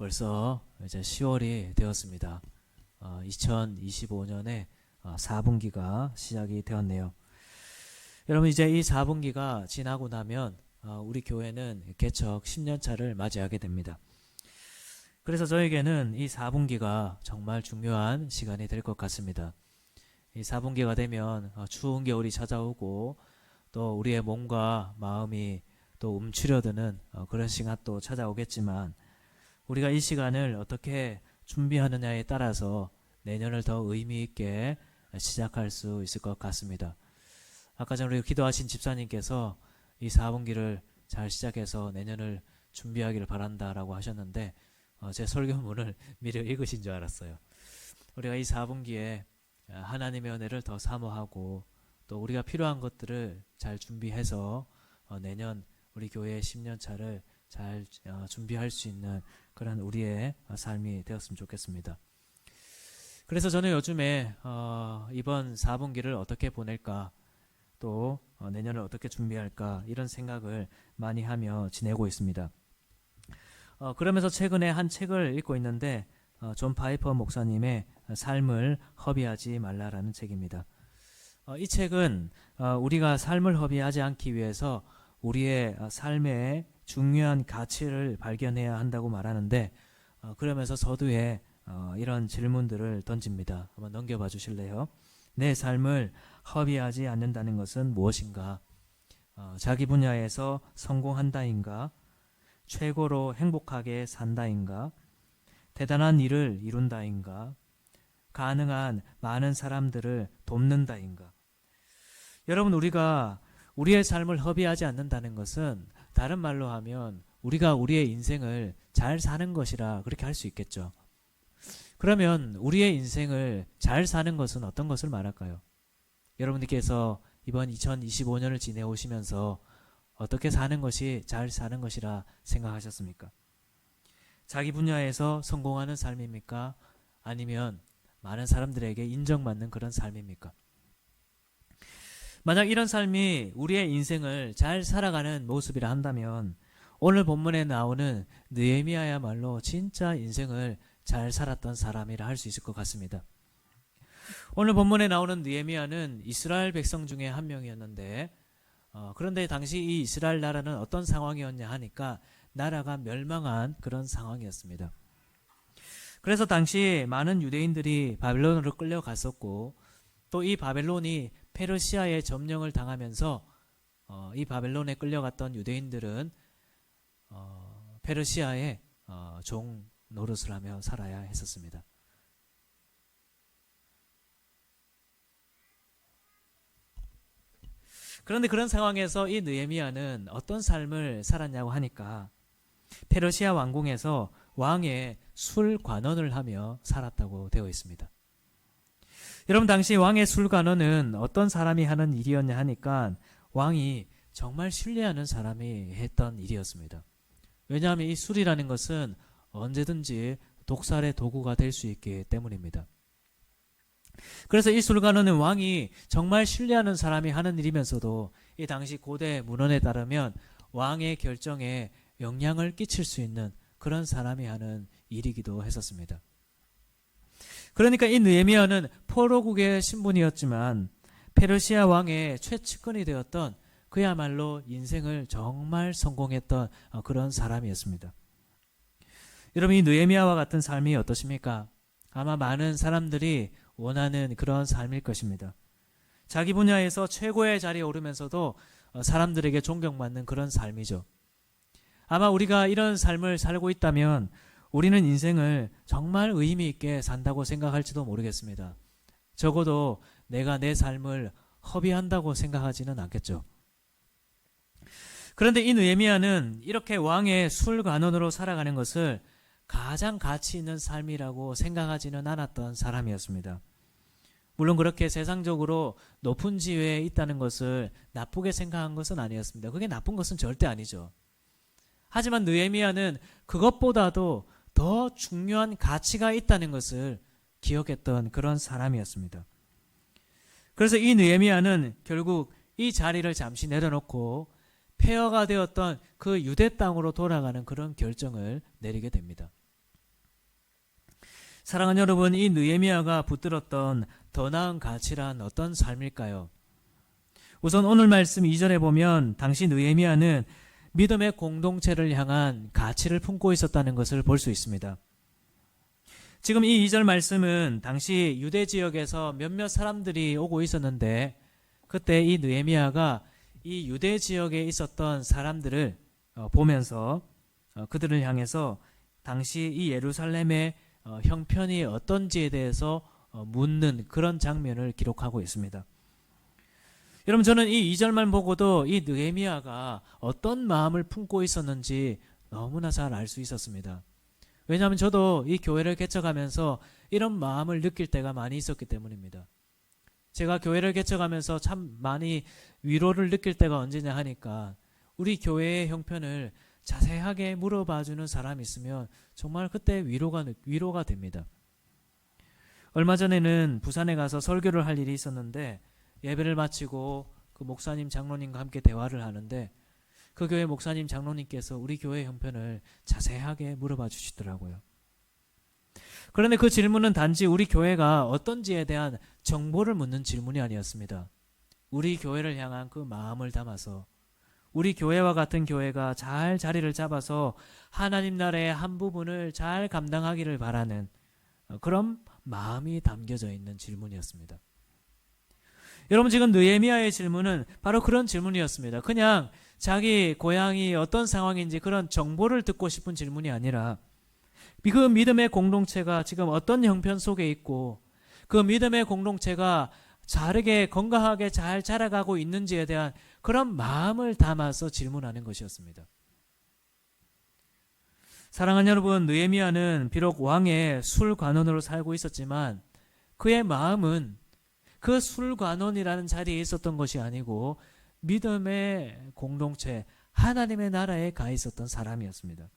벌써 이제 10월이 되었습니다. 2025년에 4분기가 시작이 되었네요. 여러분, 이제 이 4분기가 지나고 나면 우리 교회는 개척 10년차를 맞이하게 됩니다. 그래서 저에게는 이 4분기가 정말 중요한 시간이 될 것 같습니다. 이 4분기가 되면 추운 겨울이 찾아오고 또 우리의 몸과 마음이 또 움츠려드는 그런 시간도 찾아오겠지만, 우리가 이 시간을 어떻게 준비하느냐에 따라서 내년을 더 의미 있게 시작할 수 있을 것 같습니다. 아까 전에 기도하신 집사님께서 이 4분기를 잘 시작해서 내년을 준비하기를 바란다라고 하셨는데, 제 설교문을 미리 읽으신 줄 알았어요. 우리가 이 4분기에 하나님의 은혜를 더 사모하고 또 우리가 필요한 것들을 잘 준비해서 내년 우리 교회의 10년차를 잘 준비할 수 있는 그런 우리의 삶이 되었으면 좋겠습니다. 그래서 저는 요즘에 이번 4분기를 어떻게 보낼까, 또 내년을 어떻게 준비할까, 이런 생각을 많이 하며 지내고 있습니다. 그러면서 최근에 한 책을 읽고 있는데, 존 파이퍼 목사님의 삶을 허비하지 말라라는 책입니다. 이 책은 우리가 삶을 허비하지 않기 위해서 우리의 삶의 중요한 가치를 발견해야 한다고 말하는데, 그러면서 서두에 이런 질문들을 던집니다. 한번 넘겨봐 주실래요? 내 삶을 허비하지 않는다는 것은 무엇인가? 자기 분야에서 성공한다인가? 최고로 행복하게 산다인가? 대단한 일을 이룬다인가? 가능한 많은 사람들을 돕는다인가? 여러분, 우리가 우리의 삶을 허비하지 않는다는 것은 다른 말로 하면 우리가 우리의 인생을 잘 사는 것이라 그렇게 할 수 있겠죠. 그러면 우리의 인생을 잘 사는 것은 어떤 것을 말할까요? 여러분들께서 이번 2025년을 지내오시면서 어떻게 사는 것이 잘 사는 것이라 생각하셨습니까? 자기 분야에서 성공하는 삶입니까? 아니면 많은 사람들에게 인정받는 그런 삶입니까? 만약 이런 삶이 우리의 인생을 잘 살아가는 모습이라 한다면, 오늘 본문에 나오는 느헤미야야말로 진짜 인생을 잘 살았던 사람이라 할 수 있을 것 같습니다. 오늘 본문에 나오는 느헤미야는 이스라엘 백성 중에 한 명이었는데, 그런데 당시 이 이스라엘 나라는 어떤 상황이었냐 하니까 나라가 멸망한 그런 상황이었습니다. 그래서 당시 많은 유대인들이 바벨론으로 끌려갔었고, 또 이 바벨론이 페르시아의 점령을 당하면서 이 바벨론에 끌려갔던 유대인들은 페르시아의 종 노릇을 하며 살아야 했었습니다. 그런데 그런 상황에서 이 느헤미야는 어떤 삶을 살았냐고 하니까 페르시아 왕궁에서 왕의 술관원을 하며 살았다고 되어 있습니다. 여러분, 당시 왕의 술관원은 어떤 사람이 하는 일이었냐 하니까 왕이 정말 신뢰하는 사람이 했던 일이었습니다. 왜냐하면 이 술이라는 것은 언제든지 독살의 도구가 될 수 있기 때문입니다. 그래서 이 술관원은 왕이 정말 신뢰하는 사람이 하는 일이면서도 이 당시 고대 문헌에 따르면 왕의 결정에 영향을 끼칠 수 있는 그런 사람이 하는 일이기도 했었습니다. 그러니까 이 느헤미야는 포로국의 신분이었지만 페르시아 왕의 최측근이 되었던, 그야말로 인생을 정말 성공했던 그런 사람이었습니다. 여러분, 이 느헤미야와 같은 삶이 어떠십니까? 아마 많은 사람들이 원하는 그런 삶일 것입니다. 자기 분야에서 최고의 자리에 오르면서도 사람들에게 존경받는 그런 삶이죠. 아마 우리가 이런 삶을 살고 있다면 우리는 인생을 정말 의미 있게 산다고 생각할지도 모르겠습니다. 적어도 내가 내 삶을 허비한다고 생각하지는 않겠죠. 그런데 이 느헤미야는 이렇게 왕의 술관원으로 살아가는 것을 가장 가치 있는 삶이라고 생각하지는 않았던 사람이었습니다. 물론 그렇게 세상적으로 높은 지위에 있다는 것을 나쁘게 생각한 것은 아니었습니다. 그게 나쁜 것은 절대 아니죠. 하지만 느헤미야는 그것보다도 더 중요한 가치가 있다는 것을 기억했던 그런 사람이었습니다. 그래서 이 느헤미야는 결국 이 자리를 잠시 내려놓고 폐허가 되었던 그 유대 땅으로 돌아가는 그런 결정을 내리게 됩니다. 사랑하는 여러분, 이 느헤미야가 붙들었던 더 나은 가치란 어떤 삶일까요? 우선 오늘 말씀 2절에 보면 당시 느헤미야는 믿음의 공동체를 향한 가치를 품고 있었다는 것을 볼 수 있습니다. 지금 이 2절 말씀은 당시 유대 지역에서 몇몇 사람들이 오고 있었는데, 그때 이 느헤미야가 이 유대 지역에 있었던 사람들을 보면서 그들을 향해서 당시 이 예루살렘의 형편이 어떤지에 대해서 묻는 그런 장면을 기록하고 있습니다. 여러분, 저는 이 2절만 보고도 이 느헤미야가 어떤 마음을 품고 있었는지 너무나 잘 알 수 있었습니다. 왜냐하면 저도 이 교회를 개척하면서 이런 마음을 느낄 때가 많이 있었기 때문입니다. 제가 교회를 개척하면서 참 많이 위로를 느낄 때가 언제냐 하니까, 우리 교회의 형편을 자세하게 물어봐주는 사람이 있으면 정말 그때 위로가 됩니다. 얼마 전에는 부산에 가서 설교를 할 일이 있었는데, 예배를 마치고 그 목사님 장로님과 함께 대화를 하는데, 그 교회 목사님 장로님께서 우리 교회 형편을 자세하게 물어봐 주시더라고요. 그런데 그 질문은 단지 우리 교회가 어떤지에 대한 정보를 묻는 질문이 아니었습니다. 우리 교회를 향한 그 마음을 담아서 우리 교회와 같은 교회가 잘 자리를 잡아서 하나님 나라의 한 부분을 잘 감당하기를 바라는 그런 마음이 담겨져 있는 질문이었습니다. 여러분, 지금 느헤미야의 질문은 바로 그런 질문이었습니다. 그냥 자기 고향이 어떤 상황인지 그런 정보를 듣고 싶은 질문이 아니라, 그 믿음의 공동체가 지금 어떤 형편 속에 있고 그 믿음의 공동체가 자르게 건강하게 잘 자라가고 있는지에 대한 그런 마음을 담아서 질문하는 것이었습니다. 사랑하는 여러분, 느헤미야는 비록 왕의 술관원으로 살고 있었지만 그의 마음은 그 술관원이라는 자리에 있었던 것이 아니고 믿음의 공동체, 하나님의 나라에 가 있었던 사람이었습니다.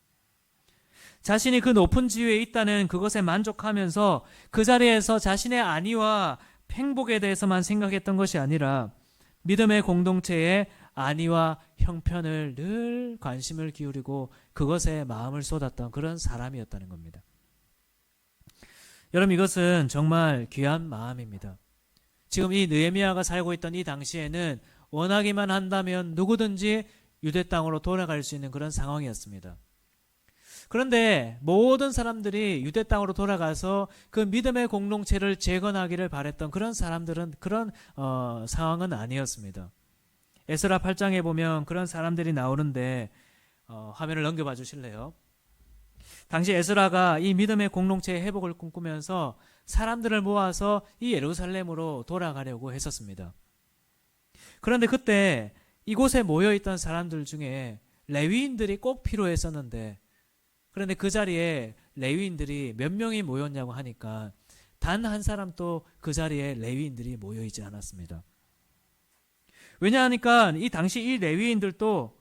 자신이 그 높은 지위에 있다는 그것에 만족하면서 그 자리에서 자신의 안위와 행복에 대해서만 생각했던 것이 아니라 믿음의 공동체의 안위와 형편을 늘 관심을 기울이고 그것에 마음을 쏟았던 그런 사람이었다는 겁니다. 여러분, 이것은 정말 귀한 마음입니다. 지금 이 느헤미야가 살고 있던 이 당시에는 원하기만 한다면 누구든지 유대 땅으로 돌아갈 수 있는 그런 상황이었습니다. 그런데 모든 사람들이 유대 땅으로 돌아가서 그 믿음의 공동체를 재건하기를 바랬던 그런 사람들은 그런 상황은 아니었습니다. 에스라 8장에 보면 그런 사람들이 나오는데 화면을 넘겨봐 주실래요? 당시 에스라가 이 믿음의 공동체의 회복을 꿈꾸면서 사람들을 모아서 이 예루살렘으로 돌아가려고 했었습니다. 그런데 그때 이곳에 모여있던 사람들 중에 레위인들이 꼭 필요했었는데, 그런데 그 자리에 레위인들이 몇 명이 모였냐고 하니까 단 한 사람도 그 자리에 레위인들이 모여있지 않았습니다. 왜냐하니까 이 당시 이 레위인들도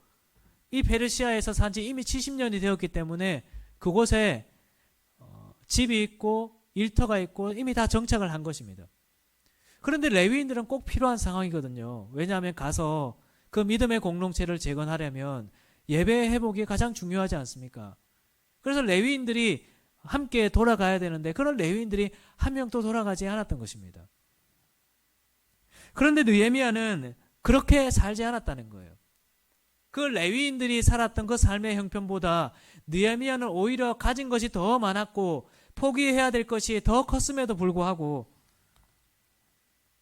이 페르시아에서 산 지 이미 70년이 되었기 때문에 그곳에 집이 있고 일터가 있고 이미 다 정착을 한 것입니다. 그런데 레위인들은 꼭 필요한 상황이거든요. 왜냐하면 가서 그 믿음의 공동체를 재건하려면 예배의 회복이 가장 중요하지 않습니까? 그래서 레위인들이 함께 돌아가야 되는데 그런 레위인들이 한 명도 돌아가지 않았던 것입니다. 그런데 느헤미야는 그렇게 살지 않았다는 거예요. 그 레위인들이 살았던 그 삶의 형편보다 느헤미야는 오히려 가진 것이 더 많았고 포기해야 될 것이 더 컸음에도 불구하고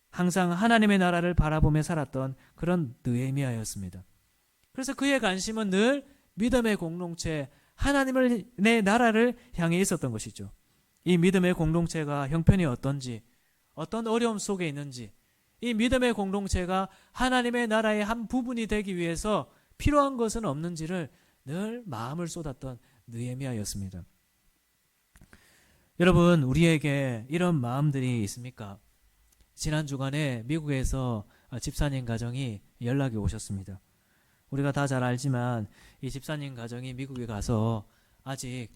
항상 하나님의 나라를 바라보며 살았던 그런 느헤미야였습니다. 그래서 그의 관심은 늘 믿음의 공동체, 하나님의 나라를 향해 있었던 것이죠. 이 믿음의 공동체가 형편이 어떤지, 어떤 어려움 속에 있는지, 이 믿음의 공동체가 하나님의 나라의 한 부분이 되기 위해서 필요한 것은 없는지를 늘 마음을 쏟았던 느헤미야였습니다. 여러분, 우리에게 이런 마음들이 있습니까? 지난 주간에 미국에서 집사님 가정이 연락이 오셨습니다. 우리가 다 잘 알지만 이 집사님 가정이 미국에 가서 아직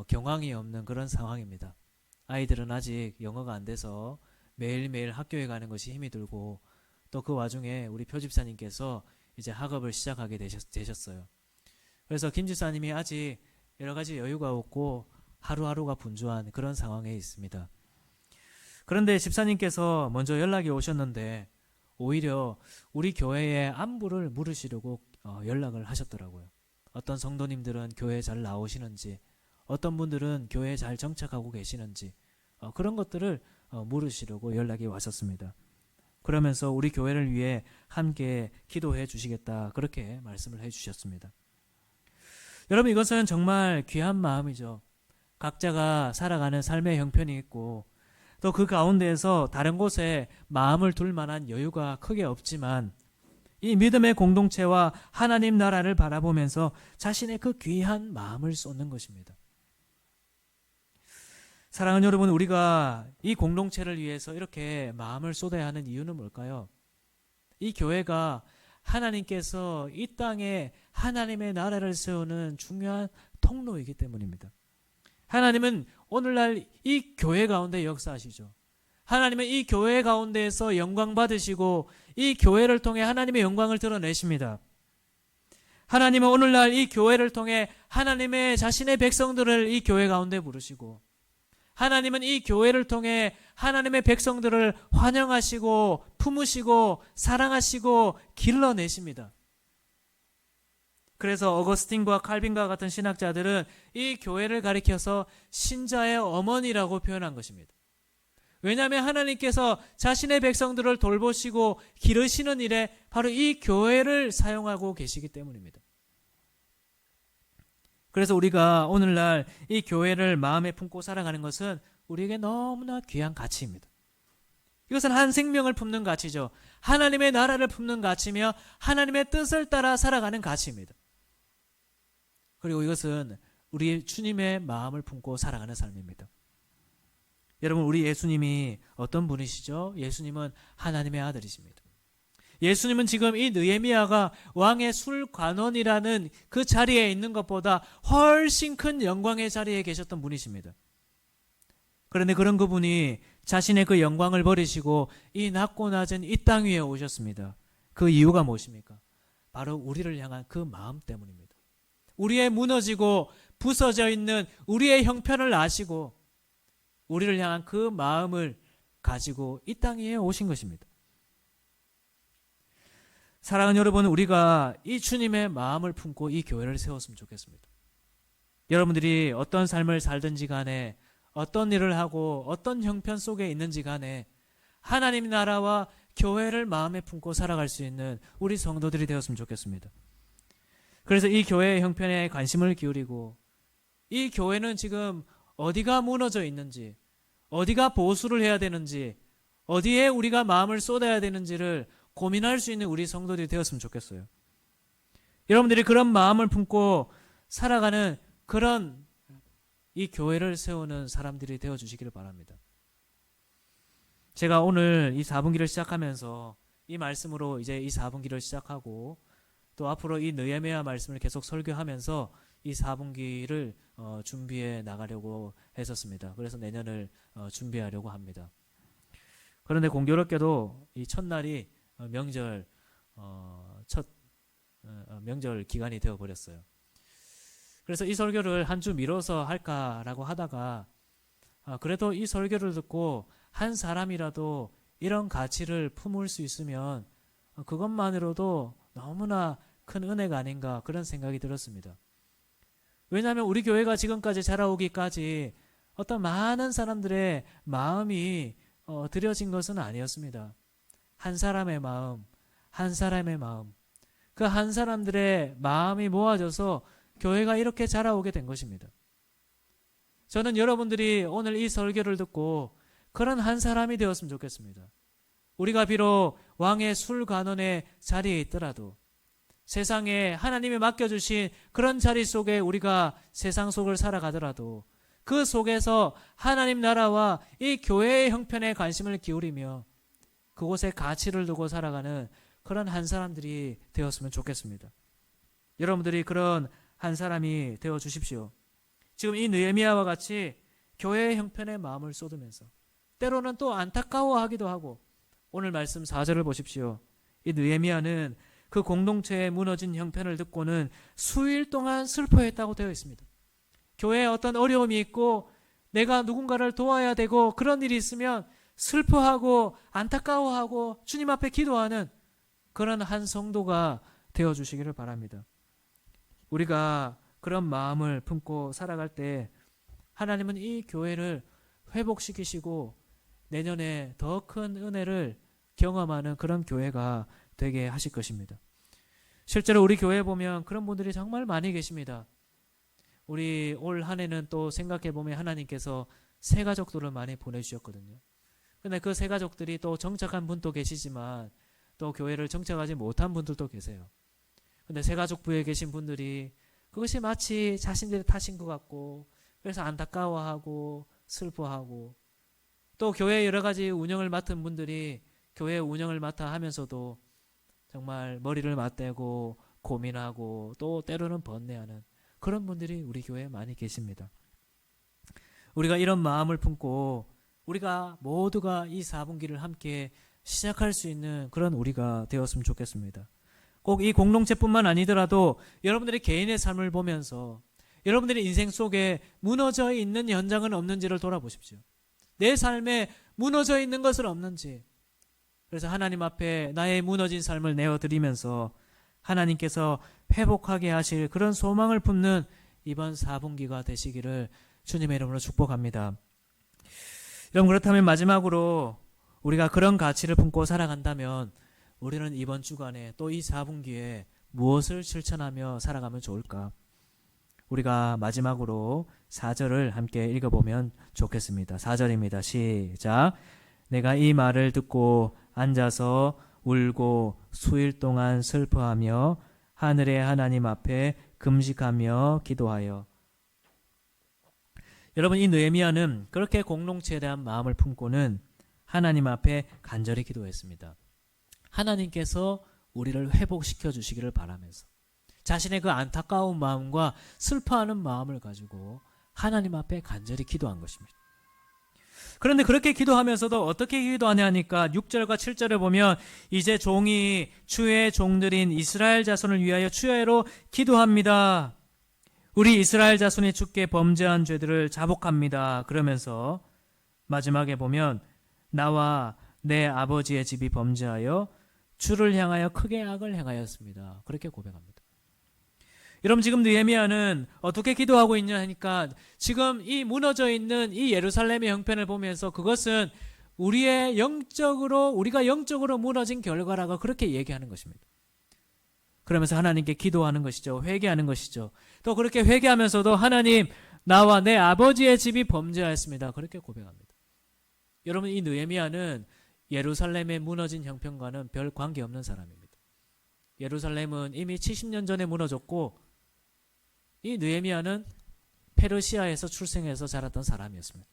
경황이 없는 그런 상황입니다. 아이들은 아직 영어가 안 돼서 매일매일 학교에 가는 것이 힘이 들고 또 그 와중에 우리 표집사님께서 이제 학업을 시작하게 되셨어요. 그래서 김 집사님이 아직 여러 가지 여유가 없고 하루하루가 분주한 그런 상황에 있습니다. 그런데 집사님께서 먼저 연락이 오셨는데 오히려 우리 교회의 안부를 물으시려고 연락을 하셨더라고요. 어떤 성도님들은 교회에 잘 나오시는지, 어떤 분들은 교회에 잘 정착하고 계시는지 그런 것들을 물으시려고 연락이 왔었습니다. 그러면서 우리 교회를 위해 함께 기도해 주시겠다 그렇게 말씀을 해 주셨습니다. 여러분, 이것은 정말 귀한 마음이죠. 각자가 살아가는 삶의 형편이 있고 또 그 가운데에서 다른 곳에 마음을 둘 만한 여유가 크게 없지만 이 믿음의 공동체와 하나님 나라를 바라보면서 자신의 그 귀한 마음을 쏟는 것입니다. 사랑하는 여러분, 우리가 이 공동체를 위해서 이렇게 마음을 쏟아야 하는 이유는 뭘까요? 이 교회가 하나님께서 이 땅에 하나님의 나라를 세우는 중요한 통로이기 때문입니다. 하나님은 오늘날 이 교회 가운데 역사하시죠. 하나님은 이 교회 가운데에서 영광 받으시고 이 교회를 통해 하나님의 영광을 드러내십니다. 하나님은 오늘날 이 교회를 통해 하나님의 자신의 백성들을 이 교회 가운데 부르시고 하나님은 이 교회를 통해 하나님의 백성들을 환영하시고 품으시고 사랑하시고 길러내십니다. 그래서 어거스틴과 칼빈과 같은 신학자들은 이 교회를 가리켜서 신자의 어머니라고 표현한 것입니다. 왜냐하면 하나님께서 자신의 백성들을 돌보시고 기르시는 일에 바로 이 교회를 사용하고 계시기 때문입니다. 그래서 우리가 오늘날 이 교회를 마음에 품고 살아가는 것은 우리에게 너무나 귀한 가치입니다. 이것은 한 생명을 품는 가치죠. 하나님의 나라를 품는 가치며 하나님의 뜻을 따라 살아가는 가치입니다. 그리고 이것은 우리 주님의 마음을 품고 살아가는 삶입니다. 여러분, 우리 예수님이 어떤 분이시죠? 예수님은 하나님의 아들이십니다. 예수님은 지금 이 느헤미야가 왕의 술관원이라는 그 자리에 있는 것보다 훨씬 큰 영광의 자리에 계셨던 분이십니다. 그런데 그런 그분이 자신의 그 영광을 버리시고 이 낮고 낮은 이 땅 위에 오셨습니다. 그 이유가 무엇입니까? 바로 우리를 향한 그 마음 때문입니다. 우리의 무너지고 부서져 있는 우리의 형편을 아시고 우리를 향한 그 마음을 가지고 이 땅 위에 오신 것입니다. 사랑하는 여러분, 우리가 이 주님의 마음을 품고 이 교회를 세웠으면 좋겠습니다. 여러분들이 어떤 삶을 살든지 간에 어떤 일을 하고 어떤 형편 속에 있는지 간에 하나님 나라와 교회를 마음에 품고 살아갈 수 있는 우리 성도들이 되었으면 좋겠습니다. 그래서 이 교회의 형편에 관심을 기울이고 이 교회는 지금 어디가 무너져 있는지, 어디가 보수를 해야 되는지, 어디에 우리가 마음을 쏟아야 되는지를 고민할 수 있는 우리 성도들이 되었으면 좋겠어요. 여러분들이 그런 마음을 품고 살아가는 그런 이 교회를 세우는 사람들이 되어주시기를 바랍니다. 제가 오늘 이 4분기를 시작하면서 이 말씀으로 이제 이 4분기를 시작하고 또 앞으로 이 느헤미야 말씀을 계속 설교하면서 이 4분기를 준비해 나가려고 했었습니다. 그래서 내년을 준비하려고 합니다. 그런데 공교롭게도 이 첫날이 명절 명절 기간이 되어 버렸어요. 그래서 이 설교를 한 주 미뤄서 할까라고 하다가 그래도 이 설교를 듣고 한 사람이라도 이런 가치를 품을 수 있으면 그것만으로도 너무나 큰 은혜가 아닌가 그런 생각이 들었습니다. 왜냐하면 우리 교회가 지금까지 자라오기까지 어떤 많은 사람들의 마음이 들여진 것은 아니었습니다. 한 사람의 마음, 한 사람의 마음, 그 한 사람들의 마음이 모아져서 교회가 이렇게 자라오게 된 것입니다. 저는 여러분들이 오늘 이 설교를 듣고 그런 한 사람이 되었으면 좋겠습니다. 우리가 비록 왕의 술관원의 자리에 있더라도 세상에 하나님이 맡겨주신 그런 자리 속에 우리가 세상 속을 살아가더라도 그 속에서 하나님 나라와 이 교회의 형편에 관심을 기울이며 그곳에 가치를 두고 살아가는 그런 한 사람들이 되었으면 좋겠습니다. 여러분들이 그런 한 사람이 되어 주십시오. 지금 이 느헤미야와 같이 교회의 형편에 마음을 쏟으면서 때로는 또 안타까워하기도 하고 오늘 말씀 4절을 보십시오. 이 느헤미야는 그 공동체의 무너진 형편을 듣고는 수일 동안 슬퍼했다고 되어 있습니다. 교회에 어떤 어려움이 있고 내가 누군가를 도와야 되고 그런 일이 있으면 슬퍼하고 안타까워하고 주님 앞에 기도하는 그런 한 성도가 되어주시기를 바랍니다. 우리가 그런 마음을 품고 살아갈 때 하나님은 이 교회를 회복시키시고 내년에 더 큰 은혜를 경험하는 그런 교회가 되게 하실 것입니다. 실제로 우리 교회에 보면 그런 분들이 정말 많이 계십니다. 우리 올 한 해는 또 생각해 보면 하나님께서 새 가족들을 많이 보내주셨거든요. 근데 그 새 가족들이 또 정착한 분도 계시지만 또 교회를 정착하지 못한 분들도 계세요. 근데 새 가족부에 계신 분들이 그것이 마치 자신들의 탓인 것 같고 그래서 안타까워하고 슬퍼하고 또 교회 여러 가지 운영을 맡은 분들이 교회 운영을 맡아 하면서도 정말 머리를 맞대고 고민하고 또 때로는 번뇌하는 그런 분들이 우리 교회에 많이 계십니다. 우리가 이런 마음을 품고 우리가 모두가 이 4분기를 함께 시작할 수 있는 그런 우리가 되었으면 좋겠습니다. 꼭 이 공동체뿐만 아니더라도 여러분들이 개인의 삶을 보면서 여러분들의 인생 속에 무너져 있는 현장은 없는지를 돌아보십시오. 내 삶에 무너져 있는 것은 없는지. 그래서 하나님 앞에 나의 무너진 삶을 내어드리면서 하나님께서 회복하게 하실 그런 소망을 품는 이번 4분기가 되시기를 주님의 이름으로 축복합니다. 여러분, 그렇다면 마지막으로 우리가 그런 가치를 품고 살아간다면 우리는 이번 주간에 또 이 4분기에 무엇을 실천하며 살아가면 좋을까? 우리가 마지막으로 4절을 함께 읽어보면 좋겠습니다. 4절입니다. 시작. 내가 이 말을 듣고 앉아서 울고 수일 동안 슬퍼하며 하늘의 하나님 앞에 금식하며 기도하여. 여러분, 이 느헤미야는 그렇게 공동체에 대한 마음을 품고는 하나님 앞에 간절히 기도했습니다. 하나님께서 우리를 회복시켜 주시기를 바라면서 자신의 그 안타까운 마음과 슬퍼하는 마음을 가지고 하나님 앞에 간절히 기도한 것입니다. 그런데 그렇게 기도하면서도 어떻게 기도하냐 하니까 6절과 7절에 보면 이제 종이 주의 종들인 이스라엘 자손을 위하여 주야로 기도합니다. 우리 이스라엘 자손이 주께 범죄한 죄들을 자복합니다. 그러면서 마지막에 보면 나와 내 아버지의 집이 범죄하여 주를 향하여 크게 악을 행하였습니다. 그렇게 고백합니다. 여러분, 지금 느헤미야는 어떻게 기도하고 있냐 하니까 지금 이 무너져 있는 이 예루살렘의 형편을 보면서 그것은 우리가 영적으로 무너진 결과라고 그렇게 얘기하는 것입니다. 그러면서 하나님께 기도하는 것이죠. 회개하는 것이죠. 또 그렇게 회개하면서도 하나님, 나와 내 아버지의 집이 범죄하였습니다. 그렇게 고백합니다. 여러분, 이 느헤미야는 예루살렘의 무너진 형편과는 별 관계없는 사람입니다. 예루살렘은 이미 70년 전에 무너졌고 이 느헤미야는 페르시아에서 출생해서 자랐던 사람이었습니다.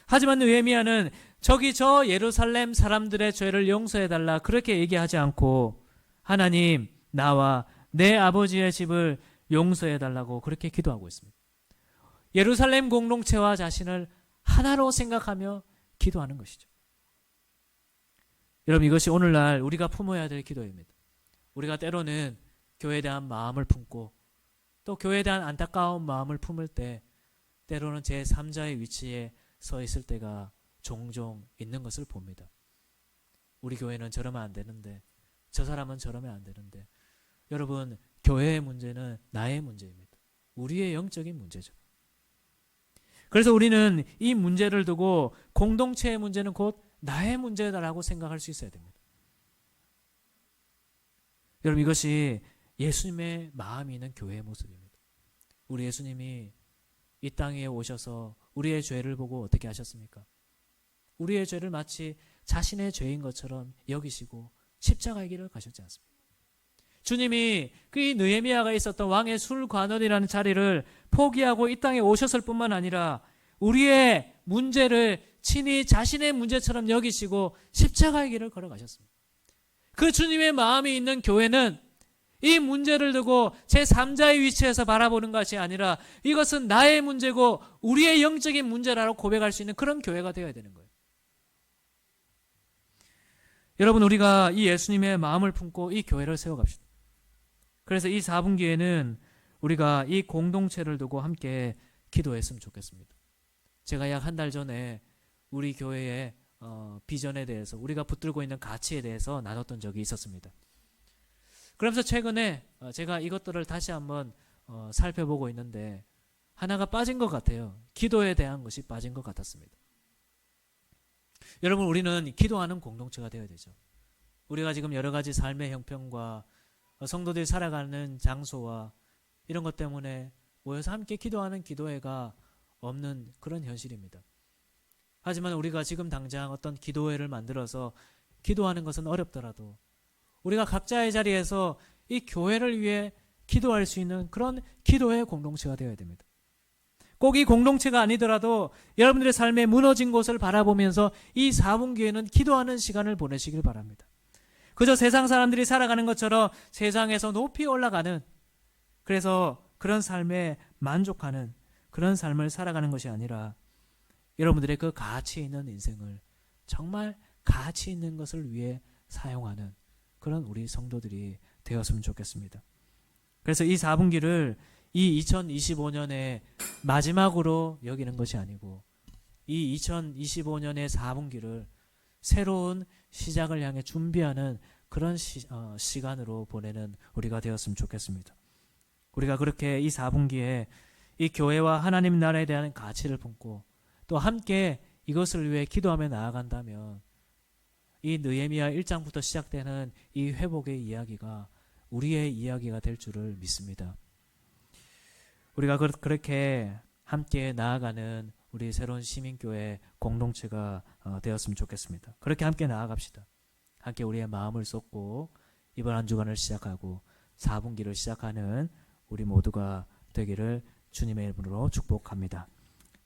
하지만 느헤미야는 저 예루살렘 사람들의 죄를 용서해달라 그렇게 얘기하지 않고 하나님, 나와 내 아버지의 집을 용서해달라고 그렇게 기도하고 있습니다. 예루살렘 공동체와 자신을 하나로 생각하며 기도하는 것이죠. 여러분, 이것이 오늘날 우리가 품어야 될 기도입니다. 우리가 때로는 교회에 대한 마음을 품고 또 교회에 대한 안타까운 마음을 품을 때 때로는 제3자의 위치에 서 있을 때가 종종 있는 것을 봅니다. 우리 교회는 저러면 안 되는데 저 사람은 저러면 안 되는데. 여러분, 교회의 문제는 나의 문제입니다. 우리의 영적인 문제죠. 그래서 우리는 이 문제를 두고 공동체의 문제는 곧 나의 문제다라고 생각할 수 있어야 됩니다. 여러분, 이것이 예수님의 마음이 있는 교회의 모습입니다. 우리 예수님이 이 땅에 오셔서 우리의 죄를 보고 어떻게 하셨습니까? 우리의 죄를 마치 자신의 죄인 것처럼 여기시고 십자가의 길을 가셨지 않습니까? 주님이 그 느헤미야가 있었던 왕의 술관원이라는 자리를 포기하고 이 땅에 오셨을 뿐만 아니라 우리의 문제를 친히 자신의 문제처럼 여기시고 십자가의 길을 걸어가셨습니다. 그 주님의 마음이 있는 교회는 이 문제를 두고 제3자의 위치에서 바라보는 것이 아니라 이것은 나의 문제고 우리의 영적인 문제라고 고백할 수 있는 그런 교회가 되어야 되는 거예요. 여러분, 우리가 이 예수님의 마음을 품고 이 교회를 세워갑시다. 그래서 이 4분기에는 우리가 이 공동체를 두고 함께 기도했으면 좋겠습니다. 제가 약 한 달 전에 우리 교회의 비전에 대해서, 우리가 붙들고 있는 가치에 대해서 나눴던 적이 있었습니다. 그러면서 최근에 제가 이것들을 다시 한번 살펴보고 있는데 하나가 빠진 것 같아요. 기도에 대한 것이 빠진 것 같았습니다. 여러분, 우리는 기도하는 공동체가 되어야 되죠. 우리가 지금 여러 가지 삶의 형편과 성도들이 살아가는 장소와 이런 것 때문에 모여서 함께 기도하는 기도회가 없는 그런 현실입니다. 하지만 우리가 지금 당장 어떤 기도회를 만들어서 기도하는 것은 어렵더라도 우리가 각자의 자리에서 이 교회를 위해 기도할 수 있는 그런 기도회 공동체가 되어야 됩니다. 꼭 이 공동체가 아니더라도 여러분들의 삶에 무너진 곳을 바라보면서 이 4분기에는 기도하는 시간을 보내시길 바랍니다. 그저 세상 사람들이 살아가는 것처럼 세상에서 높이 올라가는, 그래서 그런 삶에 만족하는 그런 삶을 살아가는 것이 아니라 여러분들의 그 가치 있는 인생을 정말 가치 있는 것을 위해 사용하는 그런 우리 성도들이 되었으면 좋겠습니다. 그래서 이 4분기를 이 2025년의 마지막으로 여기는 것이 아니고 이 2025년의 4분기를 새로운 시작을 향해 준비하는 그런 시간으로 보내는 우리가 되었으면 좋겠습니다. 우리가 그렇게 이 4분기에 이 교회와 하나님 나라에 대한 가치를 품고 또 함께 이것을 위해 기도하며 나아간다면 이 느헤미야 1장부터 시작되는 이 회복의 이야기가 우리의 이야기가 될 줄을 믿습니다. 우리가 그렇게 함께 나아가는 우리 새로운 시민교회 공동체가 되었으면 좋겠습니다. 그렇게 함께 나아갑시다. 함께 우리의 마음을 쏟고 이번 한 주간을 시작하고 4분기를 시작하는 우리 모두가 되기를 주님의 이름으로 축복합니다.